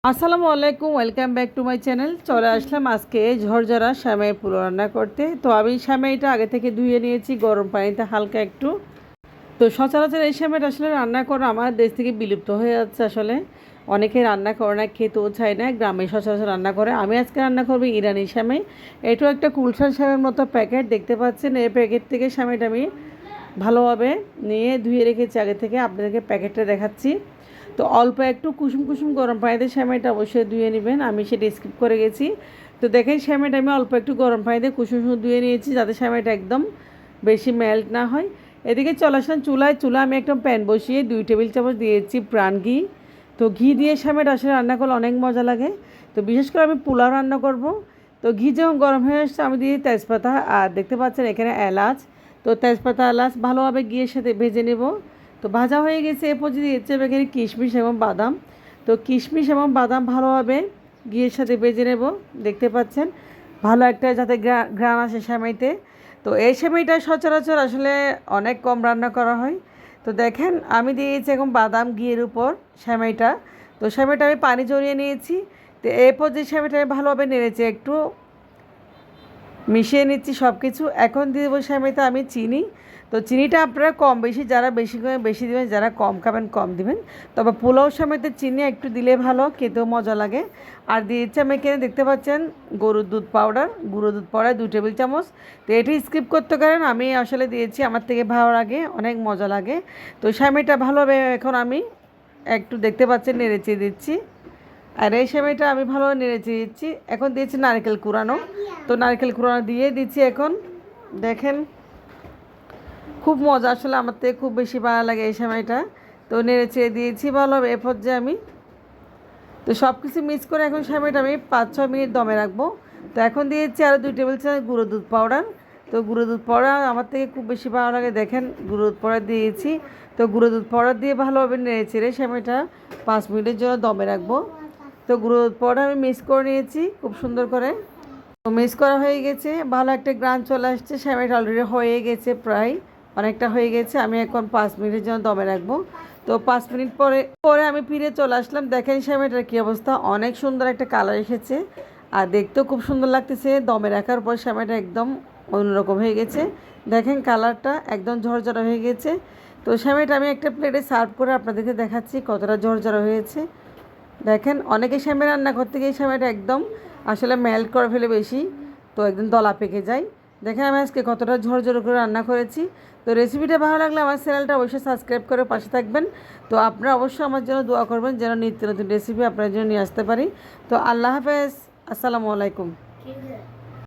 আসসালামু আলাইকুম, welcome back to my channel. চলে আসলাম আজকে ঝরঝরা সেমাই পোলাও রান্না করতে। তো আমি সেমাইটা আগে থেকে ধুয়ে নিয়েছি গরম পানিতে হালকা একটু। তো সচরাচর এই সেমাইটা আসলে রান্না করা আমার দেশ থেকে বিলুপ্ত হয়ে যাচ্ছে। আসলে অনেকে রান্না করে না, খেতেও চায় না, গ্রামে সচরাচর রান্না করে। আমি আজকে রান্না করবো ইরানি সেমাই। এটাও একটা কুলসার সেমাইয়ের মতো প্যাকেট দেখতে পাচ্ছেন। এই প্যাকেট থেকে সেমাইটা আমি ভালোভাবে নিয়ে ধুয়ে রেখেছি আগে থেকে, আপনাদেরকে প্যাকেটটা দেখাচ্ছি। তো অল্প একটু কুসুম কুসুম গরম পানিতে সেমাইটা অবশ্যই ধুয়ে নেবেন, আমি সেটা স্কিপ করে গেছি। তো দেখেন সেমাইটা আমি অল্প একটু গরম পানিতে কুসুম কুসুম ধুয়ে নিয়েছি, যাতে সেমাইটা একদম বেশি মেল্ট না হয়। এদিকে চলে আসলাম চুলা আমি একটা প্যান বসিয়ে 2 টেবিল চামচ দিয়েছি প্রাণ ঘি। তো ঘি দিয়ে সেমাইটা আসলে রান্না করলে অনেক মজা লাগে। তো বিশেষ করে আমি পোলাও রান্না করব। তো ঘি যখন গরম হয়ে আসছে আমি দিয়ে তেজপাতা, আর দেখতে পাচ্ছেন এখানে এলাচ। তো তেজপাতা এলাচ ভালোভাবে ঘিয়ের সাথে ভেজে নেব। তো ভাজা হয়ে গেছে, এরপর যদি দিচ্ছে এখানে কিশমিশ এবং বাদাম। তো কিশমিশ এবং বাদাম ভালোভাবে ঘিয়ের সাথে ভেজে নেব। দেখতে পাচ্ছেন ভালো একটা যাতে ঘ্রাণ আসে সেমাইতে। তো এই সেমাইটা সচরাচর আসলে অনেক কম রান্না করা হয়। তো দেখেন আমি দিয়েছি এখন বাদাম ঘিয়ের উপর সেমাইটা। তো সেমাইটা আমি পানি জড়িয়ে নিয়েছি। তো এরপর যে সেমাইটা আমি ভালোভাবে নেড়েছি, একটু মিশিয়ে নিচ্ছি সব কিছু। এখন দিয়ে দেবো সেমাইতে আমি চিনি। তো চিনিটা আপনারা কম বেশি, যারা বেশি খাবেন বেশি দেবেন, যারা কম খাবেন কম দিবেন। তবে পোলাও সেমাইতে চিনি একটু দিলে ভালো, খেতেও মজা লাগে। আর দিয়েছি আমি এখানে দেখতে পাচ্ছেন গরুর দুধ পাউডার, গুঁড়ো দুধ পাউডার 2 টেবিল চামচ। তো এটি স্কিপ করতে পারেন, আমি আসলে দিয়েছি আমার থেকে ভালো লাগে, অনেক মজা লাগে। তো সেমাইটা ভালোভাবে এখন আমি একটু দেখতে পাচ্ছেন নেড়ে চেড়ে দিচ্ছি। আর এই সেমাইটা আমি ভালো নেড়ে দিচ্ছি। এখন দিয়েছি নারকেল কুড়ানো। তো নারকেল কুড়ানো দিয়ে দিচ্ছি এখন। দেখেন খুব মজা, আসলে আমার থেকে খুব বেশি ভালো লাগে এই সেমাইটা। তো নেড়ে চেড়ে দিয়েছি ভালো। এরপর যে আমি তো সব কিছু মিক্স করে এখন সেমাইটা আমি 5-6 মিনিট দমে রাখবো। তো এখন দিয়েছি আরও 2 টেবিল চামচ গুঁড়ো দুধ পাউডার। তো গুঁড়ো দুধ পাউডার আমার থেকে খুব বেশি ভালো লাগে, দেখেন গুঁড়ো দুধ পাউডার দিয়েছি। তো গুঁড়ো দুধ পাউডার দিয়ে ভালোভাবে নেড়ে চেড়ে সেমাইটা 5 মিনিটের জন্য দমে রাখবো। তো গুঁড়ো দুধ পাউডার আমি মিক্স করে নিয়েছি খুব সুন্দর করে। তো মিক্স করা হয়ে গেছে, ভালো একটা গ্রান চলে আসছে। সেমাইটা অলরেডি হয়ে গেছে, প্রায় অনেকটা হয়ে গেছে। আমি এখন 5 মিনিটের জন্য দমে রাখবো। তো 5 মিনিট পরে পরে আমি ফিরে চলে আসলাম। দেখেন সেমাইটার কী অবস্থা, অনেক সুন্দর একটা কালার এসেছে আর দেখতেও খুব সুন্দর লাগতেছে। দমে রাখার পর সেমাইটা একদম অন্যরকম হয়ে গেছে। দেখেন কালারটা একদম ঝরঝরা হয়ে গেছে। তো সেমাইটা আমি একটা প্লেটে সার্ভ করে আপনাদেরকে দেখাচ্ছি কতটা ঝরঝরা হয়েছে। দেখেন অনেকে সেমাই রান্না করতে গিয়ে সেমাইটা একদম আসলে মেল্ট করে ফেলে বেশি, তো একদম দলা পেকে যায়। দেখেন আমি আজকে কতটা ঝরঝরে করে রান্না করেছি। তো রেসিপিটা ভালো লাগলে আমার চ্যানেলটা অবশ্যই সাবস্ক্রাইব করে পাশে থাকবেন। তো আপনারা অবশ্যই আমার জন্য দোয়া করবেন যেন নিত্য নতুন রেসিপি আপনার জন্য নিয়ে আসতে পারি। তো আল্লাহ হাফেজ, আসসালামু আলাইকুম।